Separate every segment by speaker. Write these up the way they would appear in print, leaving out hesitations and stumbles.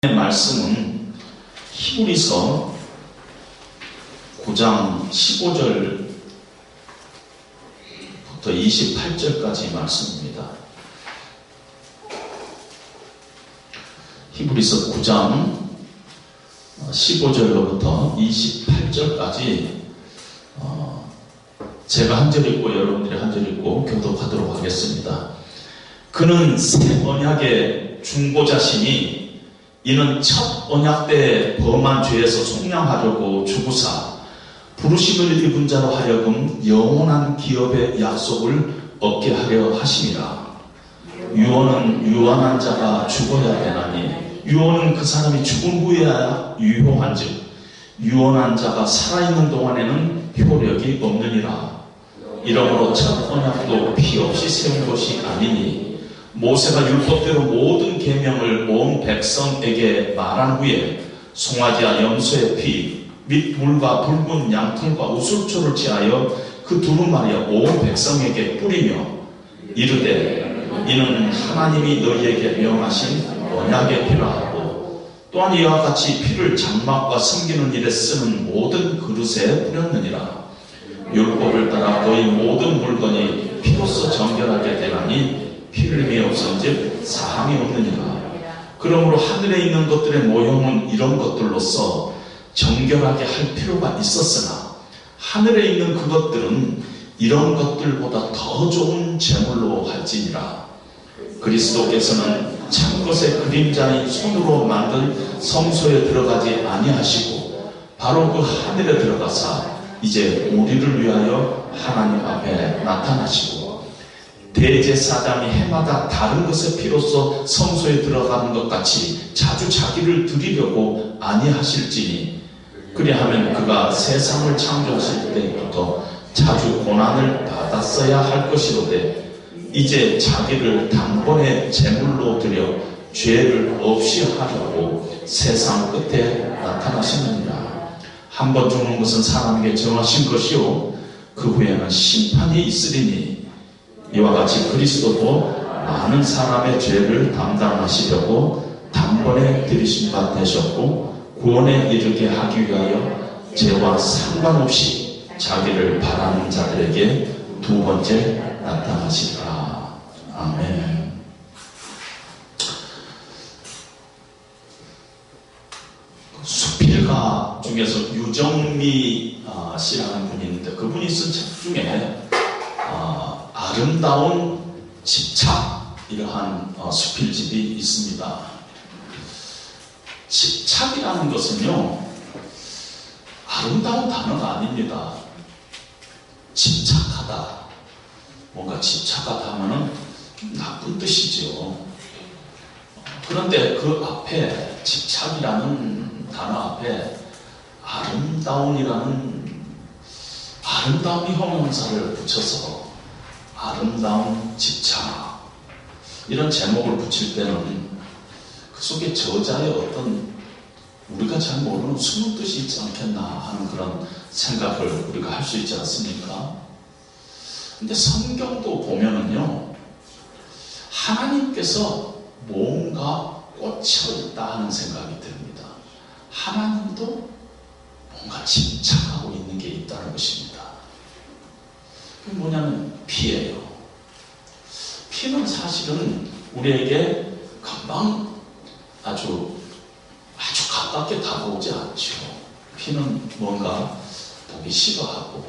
Speaker 1: 말씀은 히브리서 9장 15절부터 28절까지 말씀입니다. 히브리서 9장 15절로부터 28절까지 제가 한 절 읽고 여러분들이 한 절 읽고 교독하도록 하겠습니다. 그는 새 언약의 중보자시니 이는 첫 언약 때 범한 죄에서 속량하려고 주구사 부르심을 입은 자로 하여금 영원한 기업의 약속을 얻게 하려 하심이라. 유언은 유언한 자가 죽어야 되나니 유언은 그 사람이 죽은 후에야 유효한즉 유언한 자가 살아있는 동안에는 효력이 없느니라. 이러므로 첫 언약도 피 없이 세운 것이 아니니 모세가 율법대로 모든 계명을 온 백성에게 말한 후에 송아지와 염소의 피 및 물과 붉은 양털과 우슬초를 취하여 그 두루마리와 온 백성에게 뿌리며 이르되 이는 하나님이 너희에게 명하신 언약의 피라 하고 또한 이와 같이 피를 장막과 섬기는 일에 쓰는 모든 그릇에 뿌렸느니라. 율법을 따라 너희 모든 물건이 피로써 정결하게 되나니 피흘림이 없은즉 사함이 없느니라. 그러므로 하늘에 있는 것들의 모형은 이런 것들로서 정결하게 할 필요가 있었으나 하늘에 있는 그것들은 이런 것들보다 더 좋은 제물로 할지니라. 그리스도께서는 참것의 그림자인 손으로 만든 성소에 들어가지 아니하시고 바로 그 하늘에 들어가사 이제 우리를 위하여 하나님 앞에 나타나시고 대제사장이 해마다 다른 것의 피로써 성소에 들어가는 것 같이 자주 자기를 드리려고 아니하실지니 그리하면 그가 세상을 창조하실 때부터 자주 고난을 받았어야 할 것이로되 이제 자기를 단번에 제물로 드려 죄를 없이 하려고 세상 끝에 나타나시느니라. 한 번 죽는 것은 사람에게 정하신 것이요 그 후에는 심판이 있으리니 이와 같이 그리스도도 많은 사람의 죄를 담당하시려고 단번에 들이신 바 되셨고 구원에 이르게 하기 위하여 죄와 상관없이 자기를 바라는 자들에게 두 번째 나타나시리라. 아멘. 수필가 중에서 유정미 씨라는 분이 있는데 그분이 쓴 책 중에 아름다운 집착 이러한 수필집이 있습니다. 집착이라는 것은요 아름다운 단어가 아닙니다. 집착하다, 뭔가 집착하다 하면은 나쁜 뜻이죠. 그런데 그 앞에 집착이라는 단어 앞에 아름다움이 형용사를 붙여서 아름다운 집착 이런 제목을 붙일 때는 그 속에 저자의 어떤 우리가 잘 모르는 숨은 뜻이 있지 않겠나 하는 그런 생각을 우리가 할 수 있지 않습니까? 근데 성경도 보면은요 하나님께서 뭔가 꽂혀있다 하는 생각이 듭니다. 하나님도 뭔가 집착하고 있는 게 있다는 것입니다. 그게 뭐냐면 피예요. 피는 사실은 우리에게 금방 아주 가깝게 다가오지 않죠. 피는 뭔가 보기 싫어하고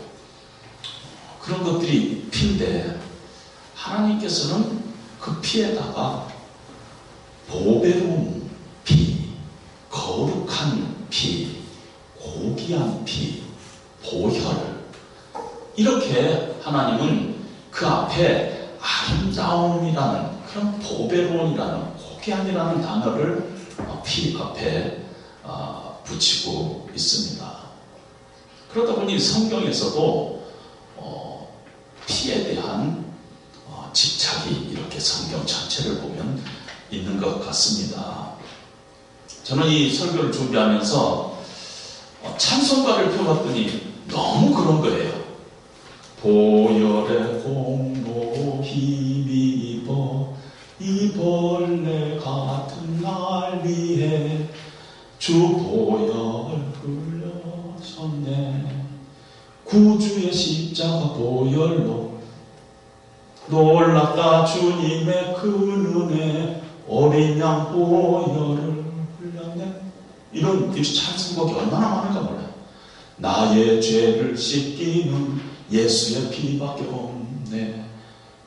Speaker 1: 그런 것들이 피인데 하나님께서는 그 피에다가 보배로운 피, 거룩한 피, 고귀한 피, 보혈 이렇게 하나님은 그 앞에 아름다움이라는 그런 보배로움이라는 고귀함이라는 단어를 피 앞에 붙이고 있습니다. 그러다 보니 성경에서도 피에 대한 집착이 이렇게 성경 전체를 보면 있는 것 같습니다. 저는 이 설교를 준비하면서 찬송가를 펴봤더니 너무 그런 거예요. 보혈의 공로 힘입어 이 벌레 같은 날 위해 주 보혈 흘려셨네. 구주의 십자가 보혈로 놀랍다. 주님의 그 은혜 어린 양 보혈을 흘렸네. 이런 찬송곡이 얼마나 많은가 몰라요. 나의 죄를 씻기는 예수의 피밖에 없네.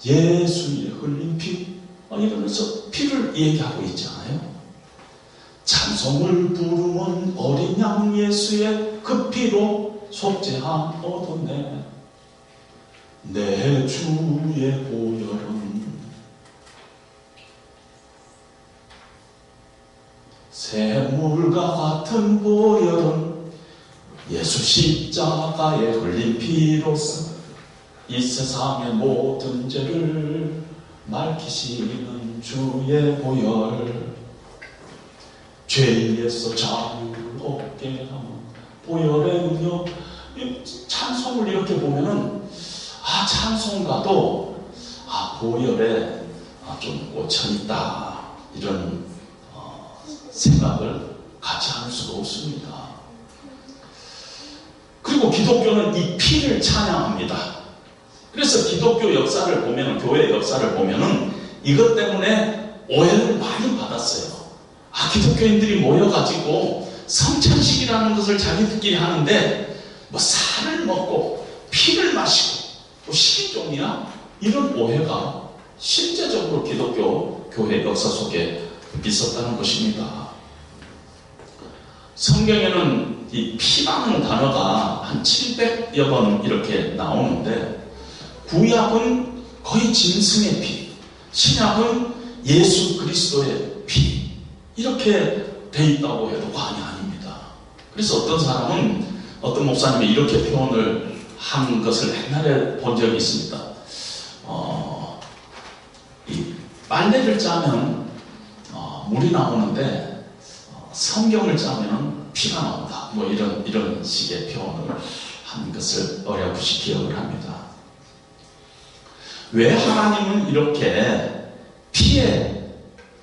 Speaker 1: 예수의 흘린 피. 이러면서 피를 얘기하고 있잖아요. 찬송을 부르면 어린 양 예수의 그 피로 속죄함 얻었네. 내 주의 보혈은 샘물과 같은 보혈은 예수 십자가에 흘린 피로써 이 세상의 모든 죄를 맑히시는 주의 보혈. 죄에서 자유를 얻게 하는 보혈의 능력. 찬송을 이렇게 보면은 찬송가도 보혈에 좀 꽂혀있다 이런 생각을 같이 할 수가 없습니다. 그리고 기독교는 이 피를 찬양합니다. 그래서 기독교 역사를 보면은, 교회 역사를 보면은 이것 때문에 오해를 많이 받았어요. 기독교인들이 모여가지고 성찬식이라는 것을 자기들끼리 하는데 살을 먹고 피를 마시고 또 식인종이야? 이런 오해가 실제적으로 기독교 교회 역사 속에 있었다는 것입니다. 성경에는 이 피라는 단어가 한 700여 번 이렇게 나오는데, 구약은 거의 짐승의 피, 신약은 예수 그리스도의 피, 이렇게 돼 있다고 해도 과언이 아닙니다. 그래서 어떤 목사님이 이렇게 표현을 한 것을 옛날에 본 적이 있습니다. 이 빨래를 짜면 물이 나오는데 성경을 짜면 피가 나온다. 이런 식의 표현을 한 것을 어렴풋이 기억을 합니다. 왜 하나님은 이렇게 피에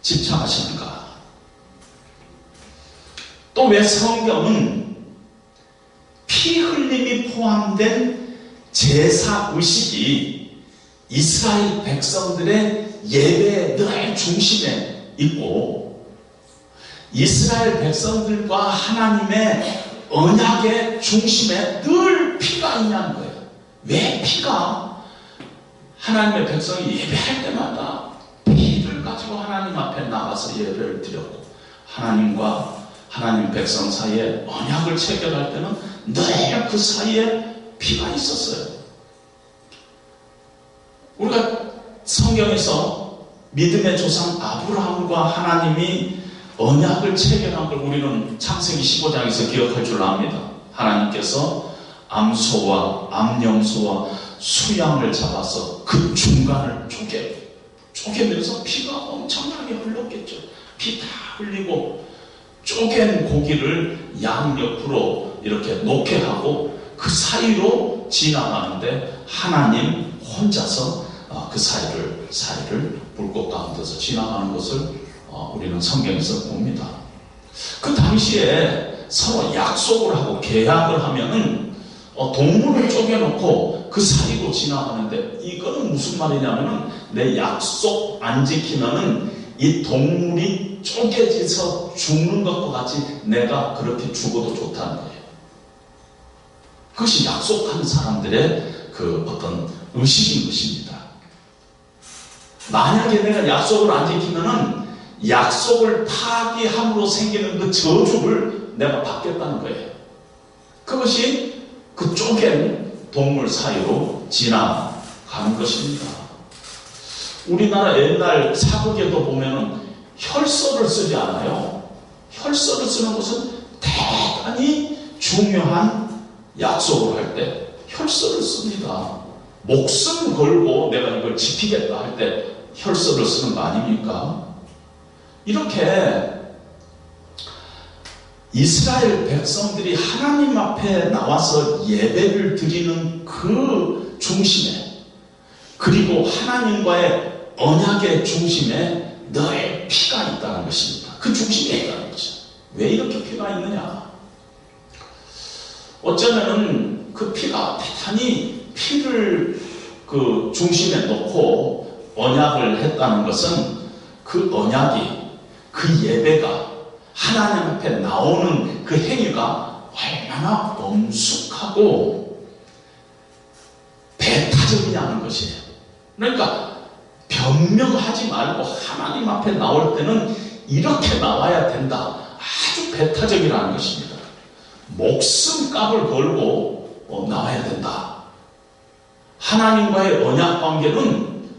Speaker 1: 집착하시는가? 또 왜 성경은 피 흘림이 포함된 제사 의식이 이스라엘 백성들의 예배의 늘 중심에 있고, 이스라엘 백성들과 하나님의 언약의 중심에 늘 피가 있냐는 거예요. 왜 피가? 하나님의 백성이 예배할 때마다 피를 가지고 하나님 앞에 나가서 예배를 드렸고, 하나님과 하나님 백성 사이에 언약을 체결할 때는 늘 그 사이에 피가 있었어요. 우리가 성경에서 믿음의 조상 아브라함과 하나님이 언약을 체결한 걸 우리는 창세기 15장에서 기억할 줄 압니다. 하나님께서 암소와 암염소와 수양을 잡아서 그 중간을 쪼개면서 피가 엄청나게 흘렀겠죠. 피 다 흘리고 쪼갠 고기를 양 옆으로 이렇게 놓게 하고 그 사이로 지나가는데 하나님 혼자서 그 사이를 불꽃 가운데서 지나가는 것을 우리는 성경에서 봅니다. 그 당시에 서로 약속을 하고 계약을 하면은 동물을 쪼개놓고 그 사이로 지나가는데, 이거는 무슨 말이냐면은 내 약속 안 지키면은 이 동물이 쪼개져서 죽는 것과 같이 내가 그렇게 죽어도 좋다는 거예요. 그것이 약속한 사람들의 그 어떤 의식인 것입니다. 만약에 내가 약속을 안 지키면은 약속을 파기함으로 생기는 그 저주를 내가 받겠다는 거예요. 그것이 그 쪼갠 동물 사이로 지나가는 것입니다. 우리나라 옛날 사극에도 보면은 혈서를 쓰지 않아요. 혈서를 쓰는 것은 대단히 중요한 약속을 할 때 혈서를 씁니다. 목숨 걸고 내가 이걸 지키겠다 할 때 혈서를 쓰는 거 아닙니까? 이렇게 이스라엘 백성들이 하나님 앞에 나와서 예배를 드리는 그 중심에, 그리고 하나님과의 언약의 중심에 늘 피가 있다는 것입니다. 그 중심에 있다는 거죠. 왜 이렇게 피가 있느냐? 어쩌면은 그 피가 대단히 피를 그 중심에 놓고 언약을 했다는 것은 그 언약이, 그 예배가 하나님 앞에 나오는 그 행위가 얼마나 엄숙하고 배타적이냐는 것이에요. 그러니까 변명하지 말고 하나님 앞에 나올 때는 이렇게 나와야 된다. 아주 배타적이라는 것입니다. 목숨값을 걸고 나와야 된다. 하나님과의 언약 관계는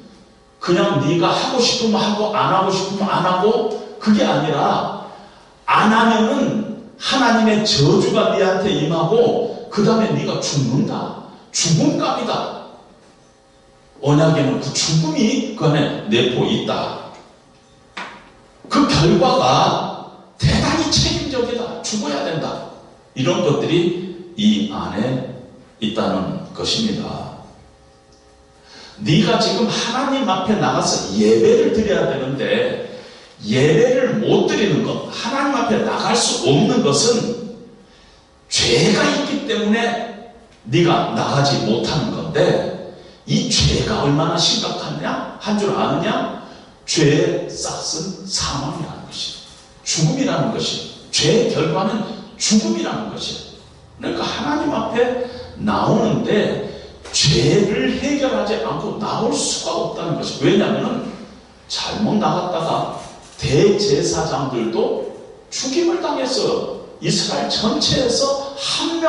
Speaker 1: 그냥 네가 하고 싶으면 하고 안 하고 싶으면 안 하고, 그게 아니라 안 하면은 하나님의 저주가 네한테 임하고 그 다음에 네가 죽는다. 죽음값이다. 언약에는 그 죽음이 그 안에 내포 있다. 그 결과가 대단히 책임적이다. 죽어야 된다. 이런 것들이 이 안에 있다는 것입니다. 네가 지금 하나님 앞에 나가서 예배를 드려야 되는데 예배를 못 드리는 것, 하나님 앞에 나갈 수 없는 것은 죄가 있기 때문에 네가 나가지 못하는 건데, 이 죄가 얼마나 심각하냐 한 줄 아느냐? 죄의 싹은 사망이라는 것이, 죽음이라는 것이, 죄의 결과는 죽음이라는 것이. 그러니까 하나님 앞에 나오는데 죄를 해결하지 않고 나올 수가 없다는 것이. 왜냐하면 잘못 나갔다가 대제사장들도 죽임을 당했어요. 이스라엘 전체에서 한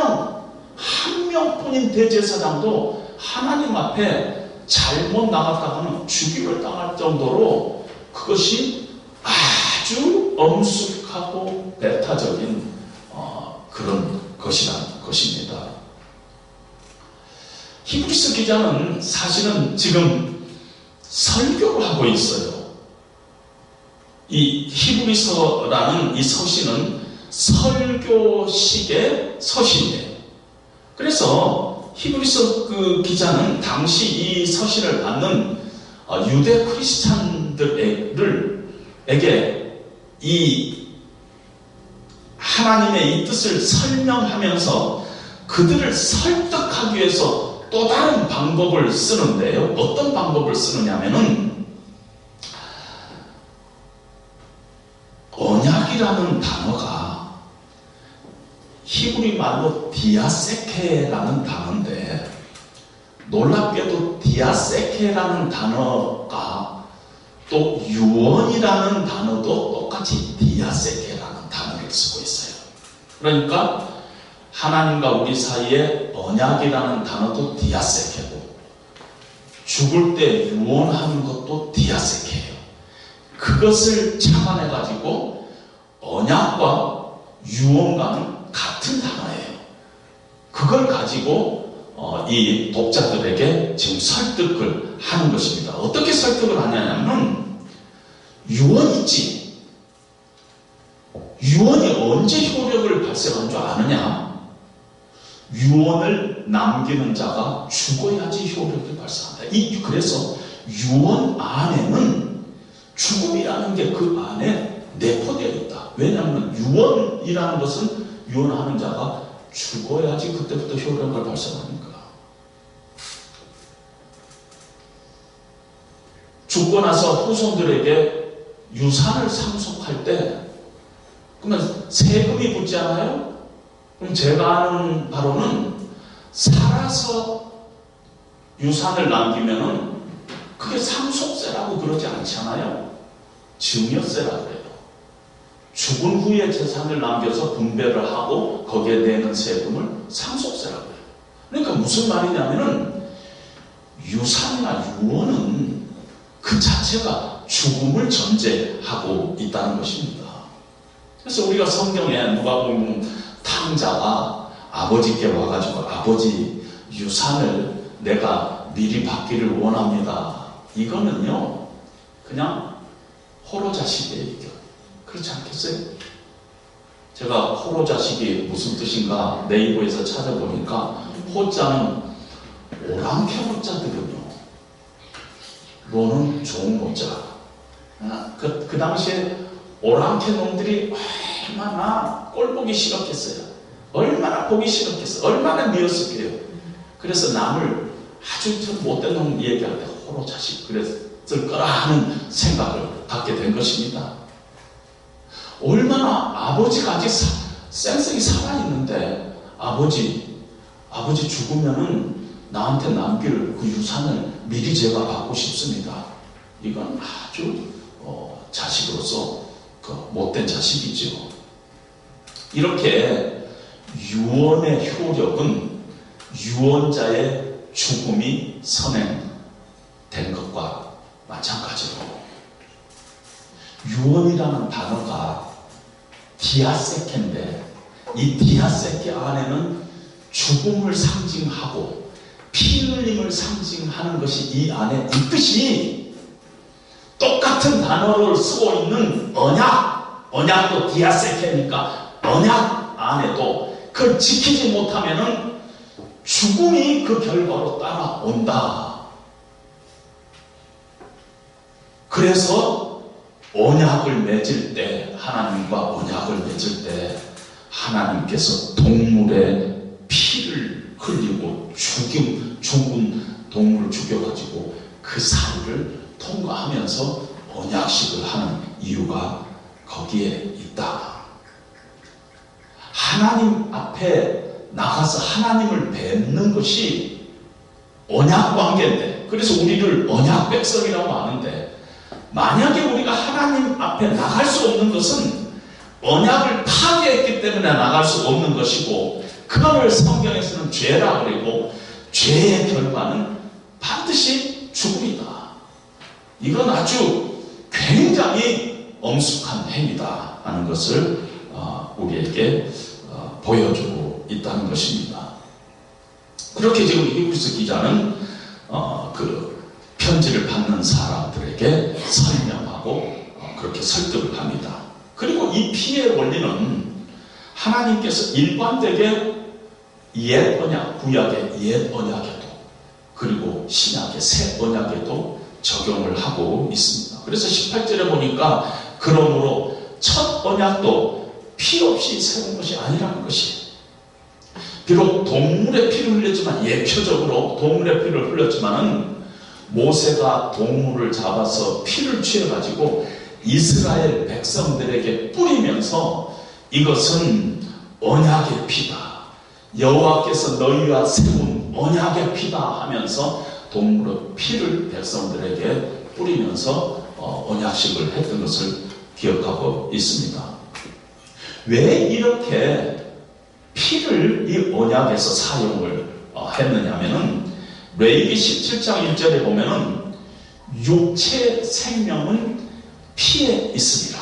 Speaker 1: 명뿐인 대제사장도 하나님 앞에 잘못 나갔다가는 죽임을 당할 정도로 그것이 아주 엄숙하고 배타적인 그런 것이라는 것입니다. 히브리서 기자는 사실은 지금 설교를 하고 있어요. 이 히브리서라는 이 서신은 설교식의 서신이에요. 그래서 히브리서 그 기자는 당시 이 서신을 받는 유대 크리스찬들에게 이 하나님의 이 뜻을 설명하면서 그들을 설득하기 위해서 또 다른 방법을 쓰는데요. 어떤 방법을 쓰느냐면은 언약이라는 단어가 히브리 말로 디아세케라는 단어인데, 놀랍게도 디아세케라는 단어가 또 유언이라는 단어도 똑같이 디아세케라는 단어를 쓰고 있어요. 그러니까 하나님과 우리 사이에 언약이라는 단어도 디아세케고, 죽을 때 유언하는 것도 디아세케예요. 그것을 착안해가지고 언약과 유언과는 같은 단어예요. 그걸 가지고 이 독자들에게 지금 설득을 하는 것입니다. 어떻게 설득을 하냐면, 유언 있지. 유언이 언제 효력을 발생한 줄 아느냐? 유언을 남기는 자가 죽어야지 효력이 발생한다. 그래서 유언 안에는 죽음이라는 게 그 안에 내포되어 있다. 왜냐하면 유언이라는 것은 유언하는 자가 죽어야지 그때부터 효력을 발생하니까. 죽고 나서 후손들에게 유산을 상속할 때 그러면 세금이 붙지 않아요? 그럼 제가 아는 바로는 살아서 유산을 남기면은 그게 상속세라고 그러지 않잖아요. 증여세라고 그래요. 죽은 후에 재산을 남겨서 분배를 하고 거기에 내는 세금을 상속세라고 해요. 그러니까 무슨 말이냐면은 유산이나 유언은 그 자체가 죽음을 전제하고 있다는 것입니다. 그래서 우리가 성경에 누가복음 탕자가 아버지께 와가지고 아버지 유산을 내가 미리 받기를 원합니다. 이거는요 그냥 호로자식의 의견. 그렇지 않겠어요? 제가 호로자식이 무슨 뜻인가 네이버에서 찾아보니까 호자는 오랑캐 호자들은요, 로는 좋은 호자. 그 당시에 오랑캐 놈들이 얼마나 꼴 보기 싫었겠어요. 얼마나 보기 싫었겠어요. 얼마나 미웠을게요. 그래서 남을 아주 못된 놈 얘기할 때 호로 자식 그랬을 거라 하는 생각을 갖게 된 것입니다. 얼마나 아버지가 아직 쌩쌩이 살아있는데 아버지 죽으면은 나한테 남길 그 유산을 미리 제가 받고 싶습니다. 이건 아주 자식으로서 못된 자식이죠. 이렇게 유언의 효력은 유언자의 죽음이 선행된 것과 마찬가지로 유언이라는 단어가 디아세케인데 이 디아세케 안에는 죽음을 상징하고 피 흘림을 상징하는 것이 이 안에 있듯이 똑같은 단어를 쓰고 있는 언약도 디아세케니까 언약 안에도 그걸 지키지 못하면은 죽음이 그 결과로 따라온다. 그래서 언약을 맺을 때 하나님과 언약을 맺을 때 하나님께서 동물의 피를 흘리고 죽은 동물을 죽여가지고 그 사이를 통과하면서 언약식을 하는 이유가 거기에 있다. 하나님 앞에 나가서 하나님을 뵙는 것이 언약 관계인데, 그래서 우리를 언약 백성이라고 하는데, 만약에 우리가 하나님 앞에 나갈 수 없는 것은 언약을 파괴했기 때문에 나갈 수 없는 것이고, 그거를 성경에서는 죄라 그러고, 죄의 결과는 반드시 죽음이다. 이건 아주 굉장히 엄숙한 행위다 하는 것을 우리에게 보여주고 있다는 것입니다. 그렇게 지금 히브리서 기자는 그 편지를 받는 사람들에게 설명하고 그렇게 설득을 합니다. 그리고 이 피의 원리는 하나님께서 일관되게 옛 언약, 구약의 옛 언약에도 그리고 신약의 새 언약에도 적용을 하고 있습니다. 그래서 18절에 보니까 그러므로 첫 언약도 피 없이 세운 것이 아니라는 것이에요. 비록 동물의 피를 흘렸지만, 예표적으로 동물의 피를 흘렸지만은 모세가 동물을 잡아서 피를 취해가지고 이스라엘 백성들에게 뿌리면서 이것은 언약의 피다, 여호와께서 너희와 세운 언약의 피다 하면서 동물의 피를 백성들에게 뿌리면서 언약식을 했던 것을 기억하고 있습니다. 왜 이렇게 피를 이 언약에서 사용을 했느냐면은 레위기 17장 1절에 보면은 육체 생명은 피에 있습니다.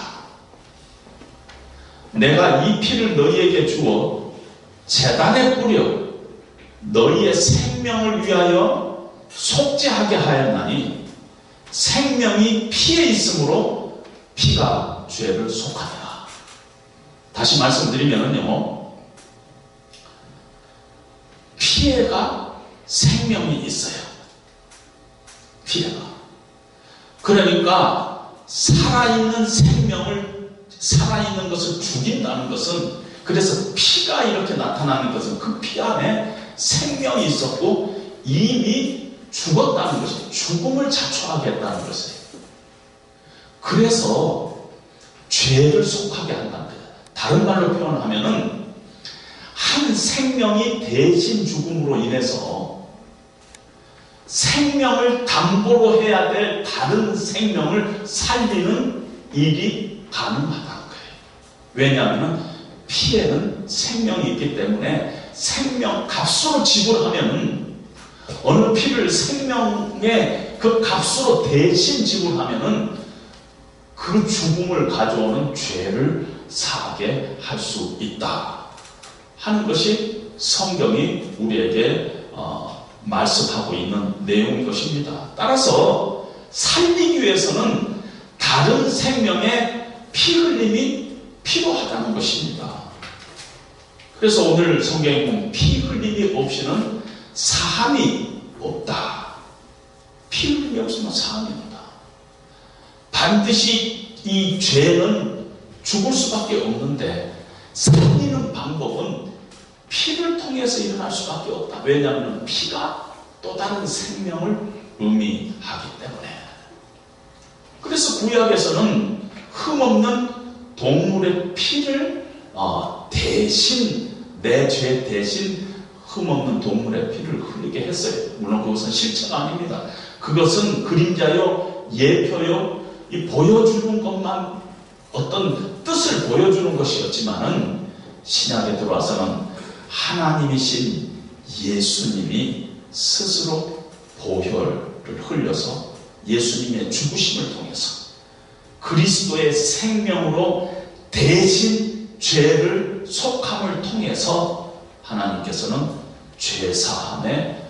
Speaker 1: 내가 이 피를 너희에게 주어 제단에 뿌려 너희의 생명을 위하여 속죄하게 하였나니 생명이 피에 있으므로 피가 죄를 속하니라. 다시 말씀드리면요, 피해가 생명이 있어요. 피해가. 그러니까 살아있는 것을 죽인다는 것은, 그래서 피가 이렇게 나타나는 것은 그 피 안에 생명이 있었고 이미 죽었다는 것이, 죽음을 자초하겠다는 것이에요. 그래서 죄를 속하게 한다는 거예요. 다른 말로 표현하면은 한 생명이 대신 죽음으로 인해서 생명을 담보로 해야 될 다른 생명을 살리는 일이 가능하다는 거예요. 왜냐하면 피에는 생명이 있기 때문에 생명 값으로 지불하면은, 어느 피를 생명의 그 값으로 대신 지불하면은 그 죽음을 가져오는 죄를 사하게 할 수 있다 하는 것이 성경이 우리에게 말씀하고 있는 내용인 것입니다. 따라서 살리기 위해서는 다른 생명의 피 흘림이 필요하다는 것입니다. 그래서 오늘 성경에 보면 피 흘림이 없이는 사함이 없다. 피 흘림이 없으면 사함이 없다. 반드시 이 죄는 죽을 수밖에 없는데 살리는 방법은 피를 통해서 일어날 수밖에 없다. 왜냐하면 피가 또 다른 생명을 의미하기 때문에. 그래서 구약에서는 흠없는 동물의 피를 대신, 내 죄 대신 흠없는 동물의 피를 흘리게 했어요. 물론 그것은 실체가 아닙니다. 그것은 그림자요, 예표요, 이 보여주는 것만 어떤 뜻을 보여주는 것이었지만은 신약에 들어와서는 하나님이신 예수님이 스스로 보혈을 흘려서 예수님의 죽으심을 통해서 그리스도의 생명으로 대신 죄를 속함을 통해서 하나님께서는 죄사함의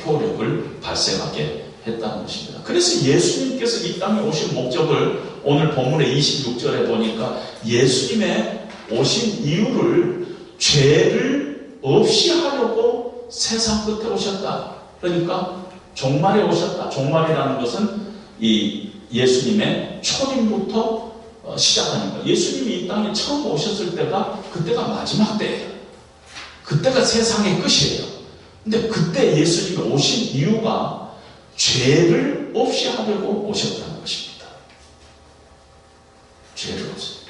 Speaker 1: 효력을 발생하게 했다는 것입니다. 그래서 예수님께서 이 땅에 오신 목적을 오늘 본문의 26절에 보니까 예수님의 오신 이유를 죄를 없이 하려고 세상 끝에 오셨다. 그러니까 종말에 오셨다. 종말이라는 것은 이 예수님의 초림부터 시작하니까 예수님이 이 땅에 처음 오셨을 때가 그때가 마지막 때예요. 그때가 세상의 끝이에요. 근데 그때 예수님이 오신 이유가 죄를 없이 하려고 오셨다는 것입니다. 죄를 없이.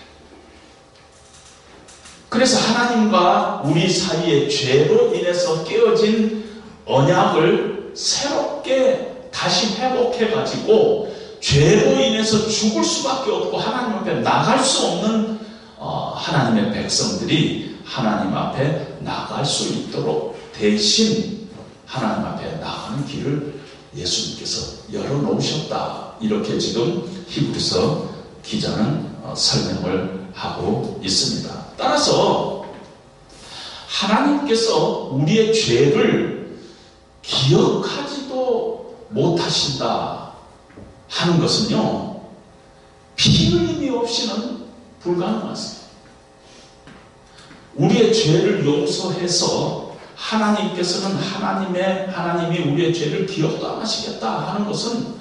Speaker 1: 그래서 하나님과 우리 사이의 죄로 인해서 깨어진 언약을 새롭게 다시 회복해가지고 죄로 인해서 죽을 수밖에 없고 하나님 앞에 나갈 수 없는 하나님의 백성들이 하나님 앞에 나갈 수 있도록 대신 하나님 앞에 나가는 길을 예수님께서 열어놓으셨다. 이렇게 지금 히브리서 기자는 설명을 하고 있습니다. 따라서 하나님께서 우리의 죄를 기억하지도 못하신다 하는 것은요, 피 흘림이 없이는 불가능하습니다. 우리의 죄를 용서해서 하나님께서는 하나님이 우리의 죄를 기억도 안 하시겠다 하는 것은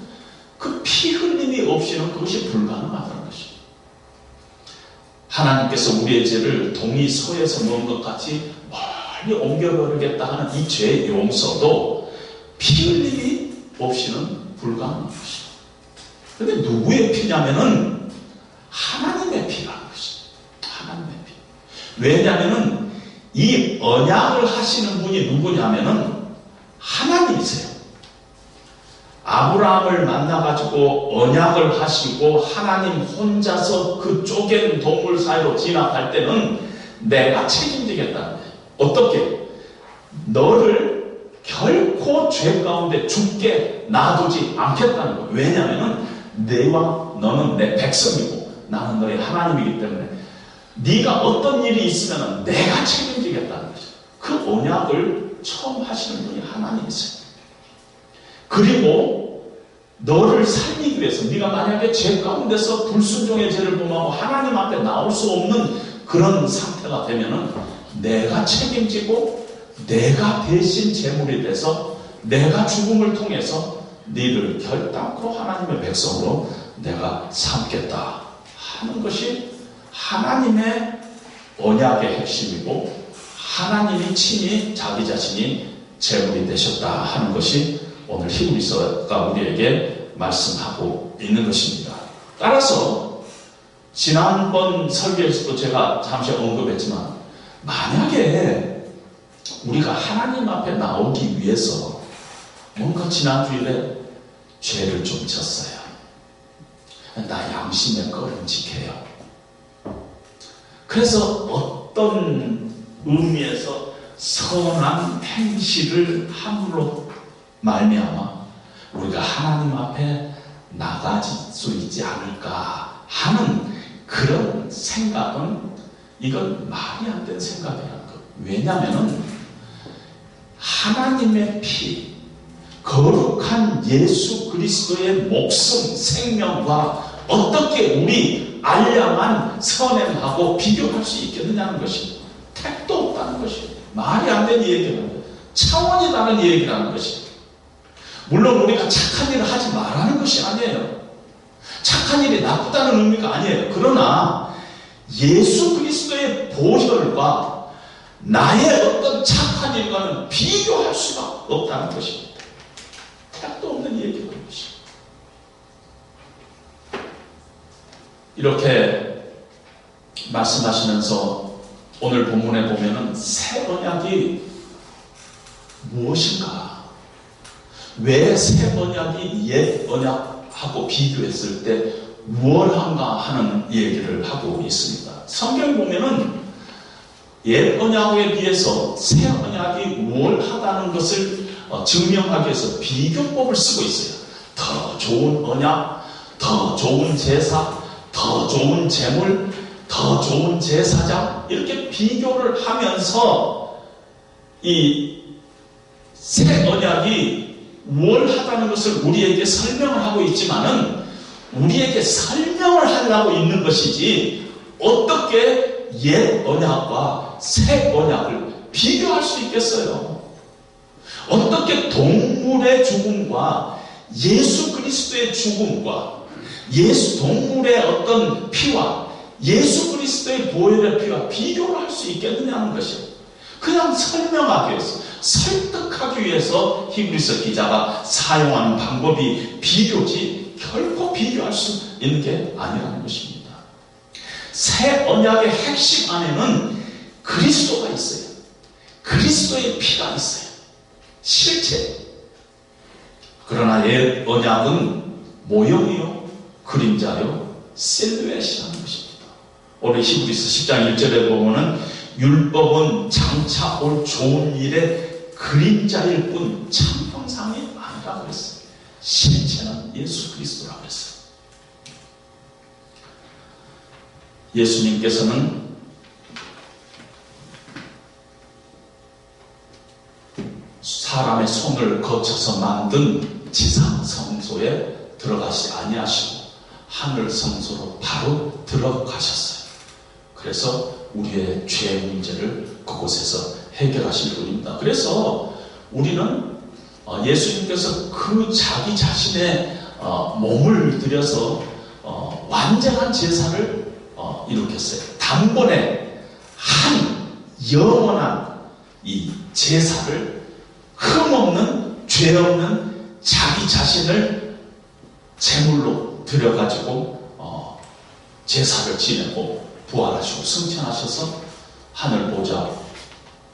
Speaker 1: 그 피 흘림이 없이는 그것이 불가능하다는 것입니다. 하나님께서 우리의 죄를 동이 소에서 넣은 것 같이 멀리 옮겨버리겠다 하는 이 죄의 용서도 피 흘림이 없이는 불가능한 것입니다. 그런데 누구의 피냐면은 하나님의 피라는 것입니다. 하나님의 피. 왜냐하면은 이 언약을 하시는 분이 누구냐면은 하나님이세요. 아브라함을 만나가지고 언약을 하시고 하나님 혼자서 그 쪼갠 동물 사이로 진압할 때는 내가 책임지겠다는 거예요. 어떻게? 너를 결코 죄 가운데 죽게 놔두지 않겠다는 거예요. 왜냐하면 너는 내 백성이고 나는 너의 하나님이기 때문에 네가 어떤 일이 있으면 내가 책임지겠다는 거죠. 그 언약을 처음 하시는 분이 하나님이세요. 그리고 너를 살리기 위해서 네가 만약에 죄 가운데서 불순종의 죄를 범하고 하나님 앞에 나올 수 없는 그런 상태가 되면은 내가 책임지고 내가 대신 제물이 돼서 내가 죽음을 통해서 너를 결단코 하나님의 백성으로 내가 삼겠다 하는 것이 하나님의 언약의 핵심이고 하나님이 친히 자기 자신이 제물이 되셨다 하는 것이 오늘 히브리서가 우리에게 말씀하고 있는 것입니다. 따라서 지난번 설교에서도 제가 잠시 언급했지만 만약에 우리가 하나님 앞에 나오기 위해서 뭔가 지난주일에 죄를 좀 졌어요. 나 양심에 꺼림직해요. 그래서 어떤 의미에서 선한 행실을 함으로 말미암아 우리가 하나님 앞에 나갈 수 있지 않을까 하는 그런 생각은 이건 말이 안 되는 생각이라는 것. 왜냐하면 하나님의 피, 거룩한 예수 그리스도의 목숨, 생명과 어떻게 우리 알량한 선행하고 비교할 수 있겠느냐는 것이 택도 없다는 것이 말이 안 되는 얘기라는 거예요. 차원이 다른 얘기라는 것이. 물론 우리가 착한 일을 하지 말라는 것이 아니에요. 착한 일이 나쁘다는 의미가 아니에요. 그러나 예수 그리스도의 보혈과 나의 어떤 착한 일과는 비교할 수가 없다는 것입니다. 택도 없는 얘기가 것입니다. 이렇게 말씀하시면서 오늘 본문에 보면은 새 언약이 무엇인가? 왜 새 언약이 옛 언약하고 비교했을 때 무엇한가 하는 얘기를 하고 있습니다. 성경 보면은 옛 언약에 비해서 새 언약이 무엇하다는 것을 증명하기 위해서 비교법을 쓰고 있어요. 더 좋은 언약, 더 좋은 제사, 더 좋은 제물, 더 좋은 제사장, 이렇게 비교를 하면서 이 새 언약이 뭘 하다는 것을 우리에게 설명을 하고 있지만은 우리에게 설명을 하려고 있는 것이지 어떻게 옛 언약과 새 언약을 비교할 수 있겠어요? 어떻게 동물의 죽음과 예수 그리스도의 죽음과 동물의 어떤 피와 예수 그리스도의 보혈의 피와 비교를 할 수 있겠느냐는 것이에요. 그냥 설명하기 위해서, 설득하기 위해서 히브리서 기자가 사용하는 방법이 비교지 결코 비교할 수 있는 게 아니라는 것입니다. 새 언약의 핵심 안에는 그리스도가 있어요. 그리스도의 피가 있어요. 실체. 그러나 옛 언약은 모형이요, 그림자요, 실루엣이라는 것입니다. 오늘 히브리서 10장 1절에 보면은 율법은 장차 올 좋은 일의 그림자일 뿐 참 형상이 아니라고 그랬어요. 실체는 예수 그리스도라고 그랬어요. 예수님께서는 사람의 손을 거쳐서 만든 지상 성소에 들어가시 아니하시고 하늘 성소로 바로 들어가셨어요. 그래서 우리의 죄 문제를 그곳에서 해결하실 분입니다. 그래서 우리는 예수님께서 그 자기 자신의 몸을 들여서 완전한 제사를 이룩했어요. 단번에 한 영원한 이 제사를 흠없는 죄 없는 자기 자신을 제물로 들여가지고 제사를 지내고 부활하시고 승천하셔서 하늘 보좌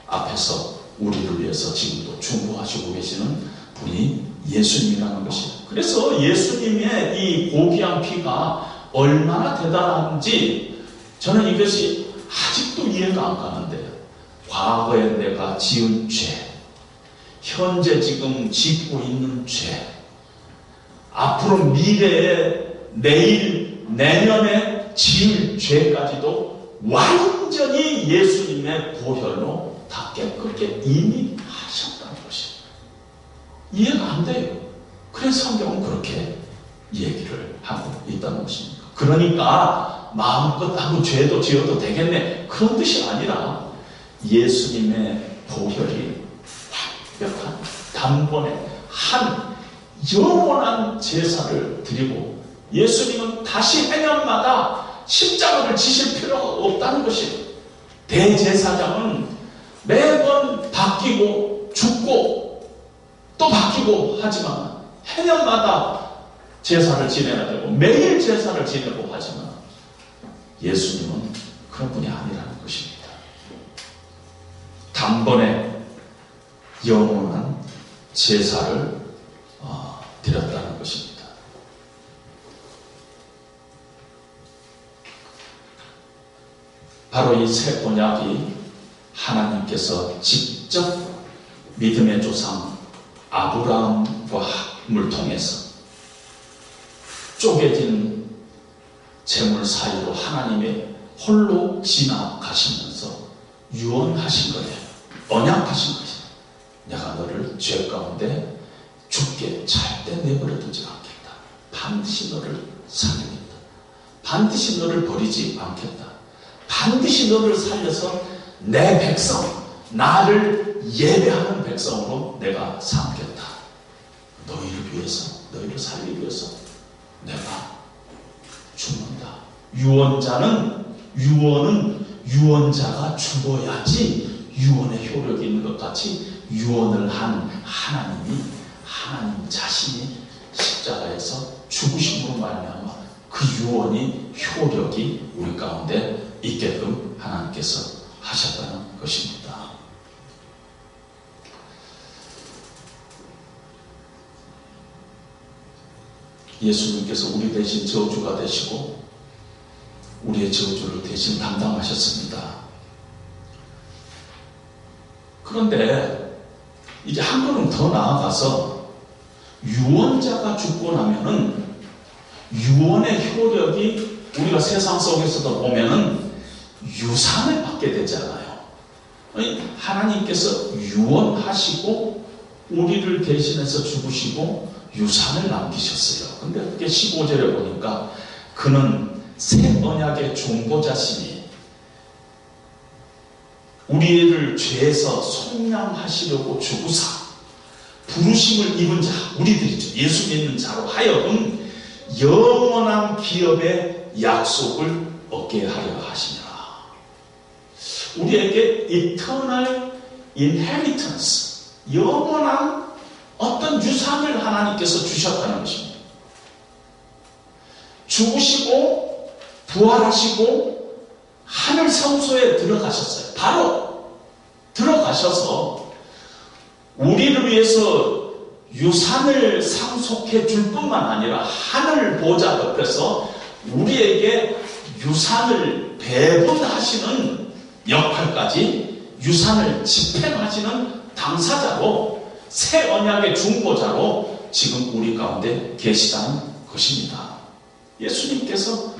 Speaker 1: 앞에서 우리를 위해서 지금도 중보하시고 계시는 분이 예수님이라는 것이에요. 그래서 예수님의 이 고귀한 피가 얼마나 대단한지 저는 이것이 아직도 이해가 안 가는데요. 과거에 내가 지은 죄, 현재 지금 짓고 있는 죄, 앞으로 미래에 내일, 내년에 지을 죄까지도 완전히 예수님의 보혈로 다 깨끗게 이미 하셨다는 것입니다. 이해가 안 돼요. 그래서 성경은 그렇게 얘기를 하고 있다는 것입니다. 그러니까 마음껏 하고 죄도 지어도 되겠네, 그런 뜻이 아니라 예수님의 보혈이 완벽한 단번에 한 영원한 제사를 드리고 예수님은 다시 해년마다 십자가를 지실 필요가 없다는 것이에요. 대제사장은 매번 바뀌고 죽고 또 바뀌고 하지만 해년마다 제사를 지내야 되고 매일 제사를 지내고 하지만 예수님은 그런 분이 아니라는 것입니다. 단번에 영원한 제사를 드렸다는 것입니다. 바로 이 새 언약이 하나님께서 직접 믿음의 조상 아브라함과 함을 통해서 쪼개진 재물 사이로 하나님의 홀로 지나가시면서 유언하신 거예요. 언약하신 거예요. 내가 너를 죄 가운데 죽게 절대 내버려 두지 않겠다. 반드시 너를 살리겠다. 반드시 너를 버리지 않겠다. 반드시 너를 살려서 내 백성, 나를 예배하는 백성으로 내가 삼겠다. 너희를 위해서, 너희를 살리기 위해서 내가 죽는다. 유언은 유언자가 죽어야지 유언의 효력이 있는 것 같이 유언을 한 하나님 자신이 십자가에서 죽으심으로 말미암아 그 유언이 효력이 우리 가운데 있게끔 하나님께서 하셨다는 것입니다. 예수님께서 우리 대신 저주가 되시고 우리의 저주를 대신 담당하셨습니다. 그런데 이제 한 걸음 더 나아가서 유언자가 죽고 나면은 유언의 효력이 우리가 세상 속에서도 보면은 유산을 받게 되잖아요. 하나님께서 유언하시고 우리를 대신해서 죽으시고 유산을 남기셨어요. 근데 그게 15절에 보니까 그는 새 언약의 중보자시니 우리를 죄에서 속량하시려고 죽으사 부르심을 입은 자, 우리들이죠. 예수 믿는 자로 하여금 영원한 기업의 약속을 얻게 하려 하시니라. 우리에게 eternal inheritance, 영원한 어떤 유산을 하나님께서 주셨다는 것입니다. 죽으시고 부활하시고 하늘 성소에 들어가셨어요. 바로 들어가셔서 우리를 위해서 유산을 상속해 줄 뿐만 아니라 하늘 보좌 옆에서 우리에게 유산을 배분하시는 역할까지 유산을 집행하시는 당사자로 새 언약의 중보자로 지금 우리 가운데 계시다는 것입니다. 예수님께서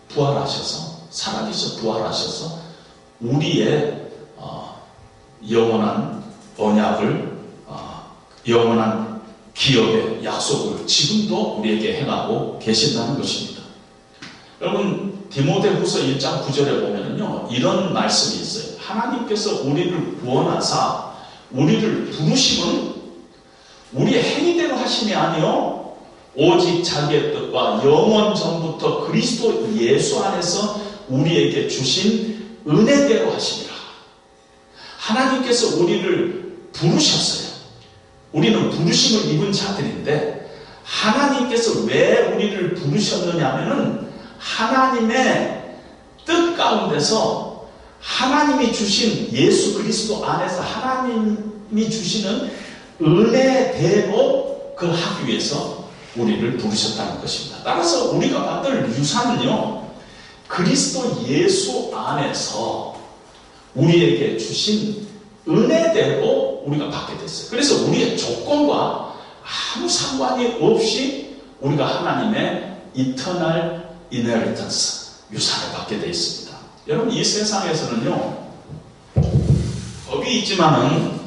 Speaker 1: 부활하셔서 살아계셔 부활하셔서 우리의 영원한 언약을 영원한 기업의 약속을 지금도 우리에게 행하고 계신다는 것입니다. 여러분 디모데후서 1장 9절에 보면은요 이런 말씀이 있어요. 하나님께서 우리를 구원하사 우리를 부르심은 우리의 행위대로 하심이 아니요 오직 자기의 뜻과 영원 전부터 그리스도 예수 안에서 우리에게 주신 은혜대로 하시니라. 하나님께서 우리를 부르셨어요. 우리는 부르심을 입은 자들인데 하나님께서 왜 우리를 부르셨느냐 하면은 하나님의 뜻 가운데서 하나님이 주신 예수 그리스도 안에서 하나님이 주시는 은혜대로 그걸 하기 위해서 우리를 부르셨다는 것입니다. 따라서 우리가 받을 유산은요 그리스도 예수 안에서 우리에게 주신 은혜대로 우리가 받게 됐어요. 그래서 우리의 조건과 아무 상관이 없이 우리가 하나님의 eternal inheritance 유산을 받게 되어 있습니다. 여러분 이 세상에서는요 법이 있지만은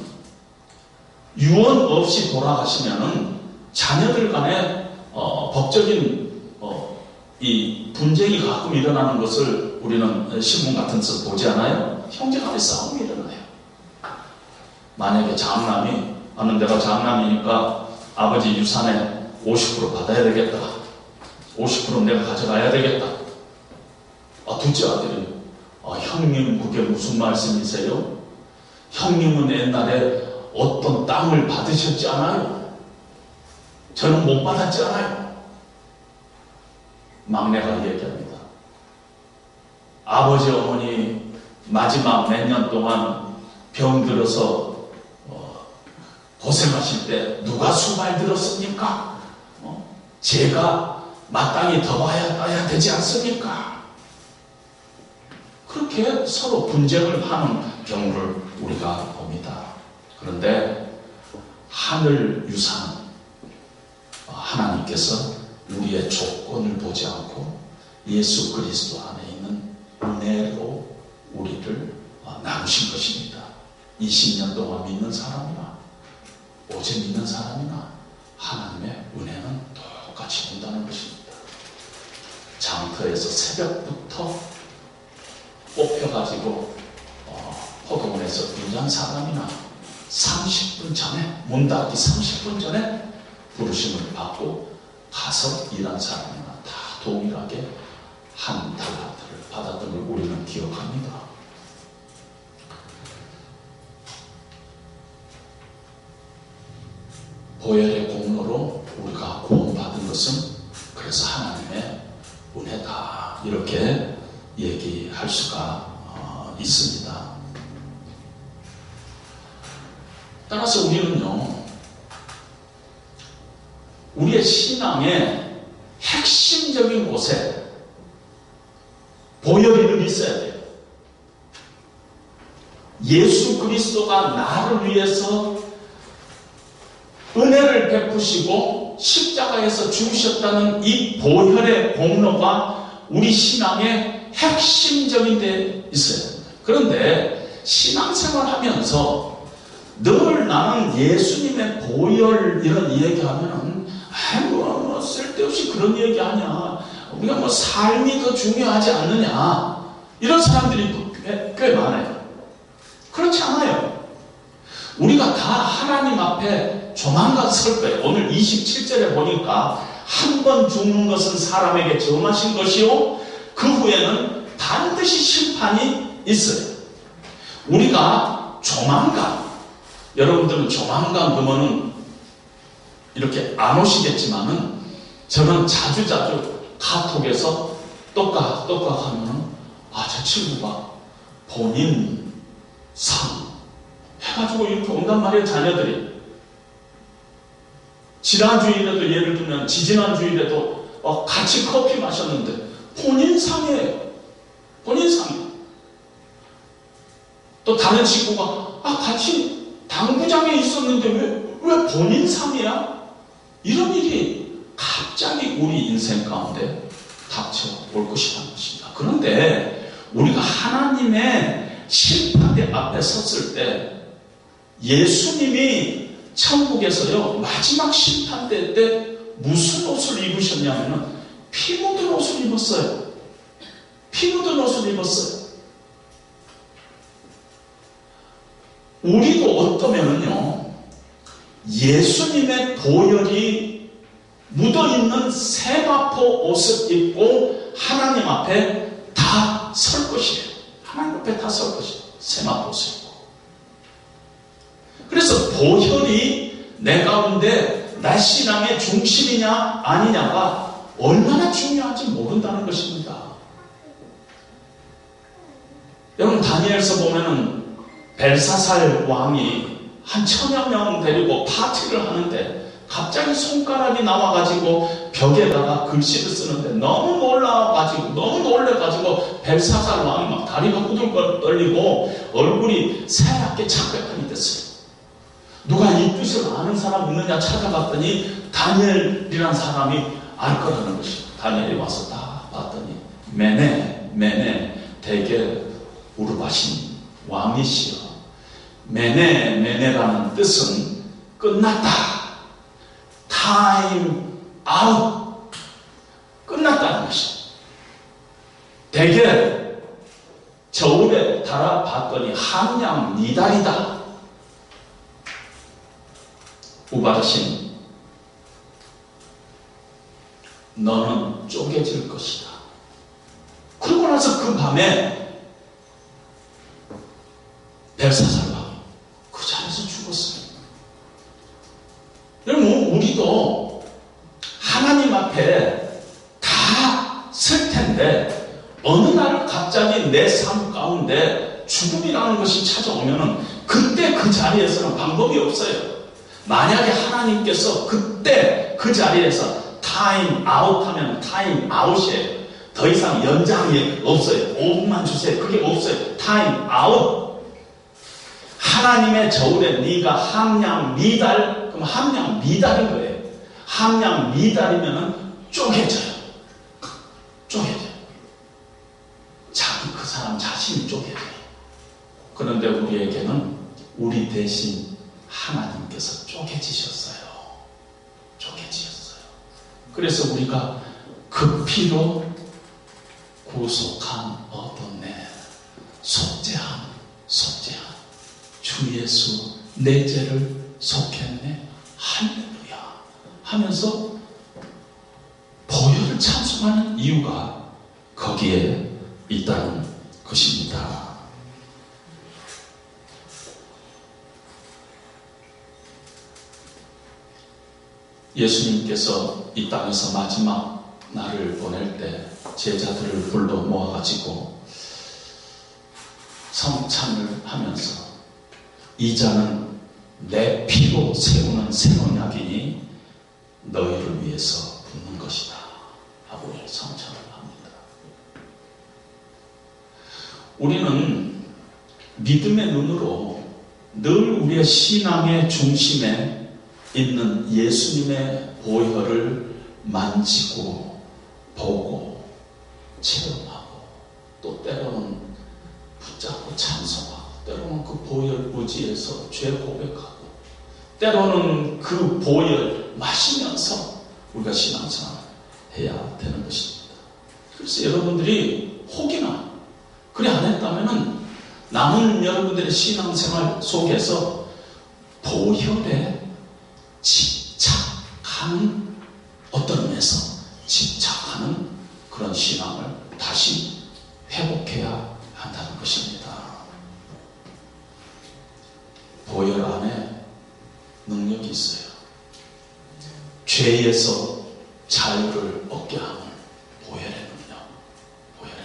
Speaker 1: 유언 없이 돌아가시면은 자녀들 간에 법적인 이 분쟁이 가끔 일어나는 것을 우리는 신문 같은 데서 보지 않아요? 형제 간의 싸움이 일어나요. 만약에 장남이 내가 장남이니까 아버지 유산에 50% 받아야 되겠다. 50%는 내가 가져가야 되겠다. 둘째 아들이 형님 그게 무슨 말씀이세요? 형님은 옛날에 어떤 땅을 받으셨지 않아요? 저는 못 받았지 않아요? 막내가 얘기합니다. 아버지 어머니 마지막 몇 년 동안 병들어서 고생하실 때 누가 수발 들었습니까? 제가 마땅히 더 봐야 되지 않습니까? 그렇게 서로 분쟁을 하는 경우를 우리가 봅니다. 그런데 하늘 유산은 하나님께서 우리의 조건을 보지 않고 예수 그리스도 안에 있는 은혜로 우리를 나누신 것입니다. 20년 동안 믿는 사람이나 어제 믿는 사람이나 하나님의 은혜는 똑같이 온다는 것입니다. 장터에서 새벽부터 뽑혀가지고 포도원에서 일한 사람이나 30분 전에 문 닫기 30분 전에 부르심을 받고 가서 일한 사람이나 다 동일하게 한 달란트를 받았던 걸 우리는 기억합니다. 보혈의 공로로 우리가 구원받은 것은 그래서 하나님의 은혜다, 이렇게 얘기할 수가 있습니다. 따라서 우리는요, 우리의 신앙의 핵심적인 곳에 보혈이 있어야 돼요. 예수 그리스도가 나를 위해서 은혜를 베푸시고 십자가에서 죽으셨다는 이 보혈의 공로가 우리 신앙의 핵심적인 데 있어야 됩니다. 그런데 신앙생활 하면서 늘 나는 예수님의 보혈 이런 얘기하면은 뭐 쓸데없이 그런 얘기 아니야, 우리가 뭐 삶이 더 중요하지 않느냐, 이런 사람들이 꽤 많아요. 그렇지 않아요. 우리가 다 하나님 앞에 조만간 설 거예요. 오늘 27절에 보니까 한 번 죽는 것은 사람에게 정하신 것이요 그 후에는 반드시 심판이 있어요. 우리가 조만간, 여러분들은 조만간 그러면은 이렇게 안 오시겠지만은 저는 자주자주 카톡에서 똑같 하면은 저 친구가 본인 상 해가지고 이렇게 온단 말이에요. 자녀들이 지난주일에도, 예를 들면 지지난주일에도 같이 커피 마셨는데 본인 상이에요. 본인 상이에요. 또 다른 친구가 같이 당구장에 있었는데 왜 본인 상이야? 이런 일이 갑자기 우리 인생 가운데 닥쳐올 것이라는 것입니다. 그런데 우리가 하나님의 심판대 앞에 섰을 때 예수님이 천국에서요 마지막 심판대 때 무슨 옷을 입으셨냐면은 피 묻은 옷을 입었어요. 피 묻은 옷을 입었어요. 우리도 어떠면은요 예수님의 보혈이 묻어있는 세마포 옷을 입고 하나님 앞에 다 설 것이에요. 하나님 앞에 다 설 것이에요. 세마포 옷을 입고. 그래서 보혈이 내 가운데 내 신앙의 중심이냐 아니냐가 얼마나 중요한지 모른다는 것입니다. 여러분 다니엘서 보면은 벨사살 왕이 한 1000여 명 데리고 파티를 하는데 갑자기 손가락이 나와가지고 벽에다가 글씨를 쓰는데 너무 놀래가지고 벨사살 왕이 막 다리가 후들거리고 떨리고 얼굴이 새하얗게 창백하니 됐어요. 누가 이 뜻을 아는 사람 있느냐 찾아봤더니 다니엘이라는 사람이 알 거라는 것입니다. 다니엘이 와서 딱 봤더니 메네 대개 우르바신 왕이시여. 메네라는 뜻은 끝났다, 타임 아웃, 끝났다는 것입니다. 대개 저울에 달아봤더니 함량 니달이다. 우바르신 너는 쪼개질 것이다. 그러고 나서 그 밤에 벨사살 왕이 그 자리에서 죽었어요. 여러분 우리도 하나님 앞에 다 설 텐데 어느 날 갑자기 내 삶 가운데 죽음이라는 것이 찾아오면은 그때 그 자리에서는 방법이 없어요. 만약에 하나님께서 그때 그 자리에서 타임 아웃 하면 타임 아웃이에요. 더 이상 연장이 없어요. 5분만 주세요. 그게 없어요. 타임 아웃. 하나님의 저울에 네가 함량 미달, 그럼 함량 미달인 거예요. 함량 미달이면은 쪼개져요. 그 사람 자신이 쪼개져요. 그런데 우리에게는 우리 대신 하나님께서 쪼개지셨어요. 그래서 우리가 그 피로 구속한 얻었네. 속죄함. 주 예수 내 죄를 속했네. 할렐루야 하면서 보혈을 찬송하는 이유가 거기에 있다는 것입니다. 예수님께서 이 땅에서 마지막 날을 보낼 때 제자들을 불러 모아가지고 성찬을 하면서 이자는 내 피로 세우는 새 언약이니 너희를 위해서 붓는 것이다 하고 성찬을 합니다. 우리는 믿음의 눈으로 늘 우리의 신앙의 중심에 있는 예수님의 보혈을 만지고 보고 체험하고 또 때로는 붙잡고 찬송하고 때로는 그 보혈 의지에서 죄 고백하고 때로는 그 보혈 마시면서 우리가 신앙생활을 해야 되는 것입니다. 그래서 여러분들이 혹이나 그래 안 했다면은 남은 여러분들의 신앙생활 속에서 보혈에 집착하는 어떤 면에서 집착하는 그런 신앙을 다시 회복해야 한다는 것입니다. 보혈 안에 능력이 있어요. 죄에서 자유를 얻게 하는 보혈의 능력, 보혈의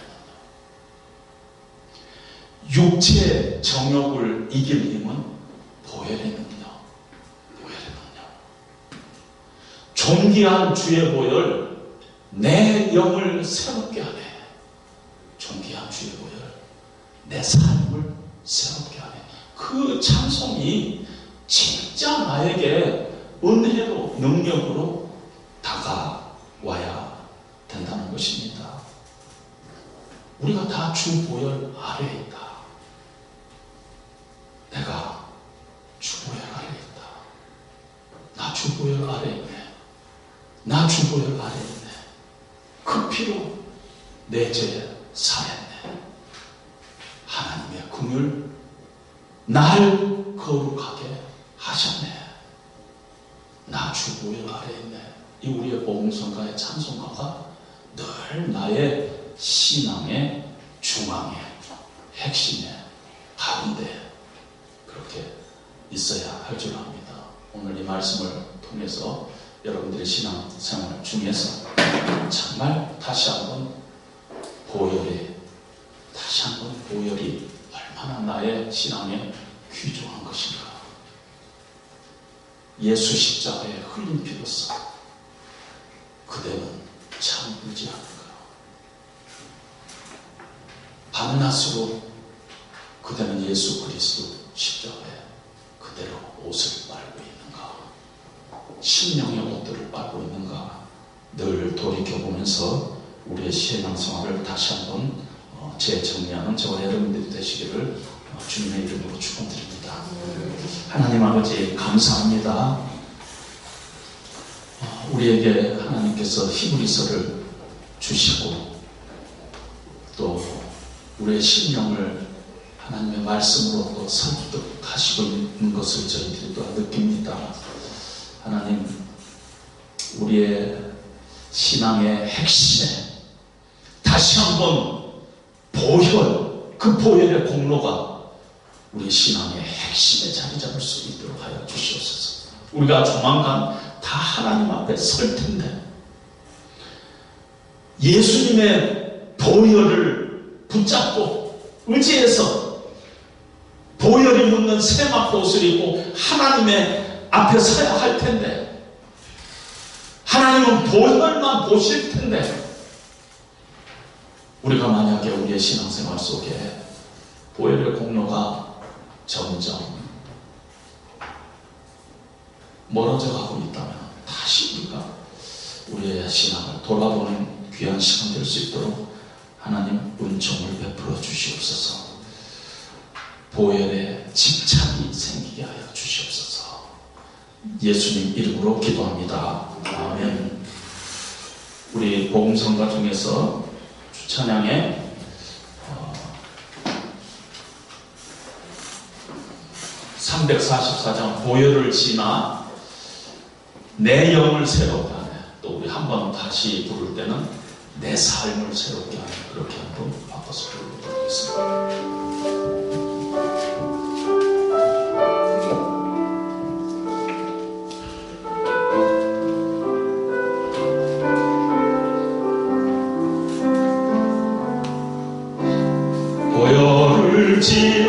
Speaker 1: 능력. 육체 정욕을 이길 힘은 보혈의 능력, 보혈의 능력. 존귀한 주의 보혈, 내 영을 새롭게 하네. 존귀한 주의 보혈, 내 삶을 새롭게 하네. 그 찬송이 진짜 나에게 은혜로, 능력으로 다가와야 된다는 것입니다. 우리가 다 주 보혈 아래에 있다. 내가 주 보혈 아래에 있다. 나 주 보혈 아래에 있네. 나 주 보혈 아래에 있네. 그 피로 내 죄 사했네. 하나님의 긍휼 날 거룩하게 하셨네. 나 주 보혈 아래에 있네. 이 우리의 복음성가의 찬송가가 늘 나의 신앙의 중앙에, 핵심에, 가운데 그렇게 있어야 할 줄 압니다. 오늘 이 말씀을 통해서 여러분들의 신앙생활 중에서 정말 다시 한번 보혈이 얼마나 나의 신앙에 귀중한 것인가. 예수 십자가에 흘린 피로써 그대는 참 의지하는가. 밤낮으로 그대는 예수 그리스도 십자가에 그대로 옷을 빨고 있는가. 신령의 옷들을 빨고 있는가. 늘 돌이켜보면서 우리의 신앙생활을 다시 한번 재정리하는 저와 여러분들이 되시기를 주님의 이름으로 축원드립니다. 하나님 아버지 감사합니다. 우리에게 하나님께서 히브리서를 주시고 또 우리의 심령을 하나님의 말씀으로 또 설득하시고 있는 것을 저희들이 또 느낍니다. 하나님, 우리의 신앙의 핵심에 다시 한번 보혈, 그 보혈의 공로가 우리 신앙의 핵심에 자리 잡을 수 있도록 하여 주시옵소서. 우리가 조만간 다 하나님 앞에 설 텐데 예수님의 보혈을 붙잡고 의지해서 보혈이 묻는 세마포 옷을 입고 하나님의 앞에 서야 할 텐데 하나님은 보혈만 보실 텐데 우리가 만약에 우리의 신앙생활 속에 보혈의 공로가 점점 멀어져 가고 있다면 다시 우리가 우리의 신앙을 돌아보는 귀한 시간 될 수 있도록 하나님 은총을 베풀어 주시옵소서. 보혈에 집착이 생기게 하여 주시옵소서. 예수님 이름으로 기도합니다. 아멘. 우리 복음성가 중에서 찬양에 344장 보혈을 지나 내 영을 새롭게 하네. 또 우리 한번 다시 부를 때는 내 삶을 새롭게 하는 그렇게 한번 바꿔서 부르겠습니다. 고열을 지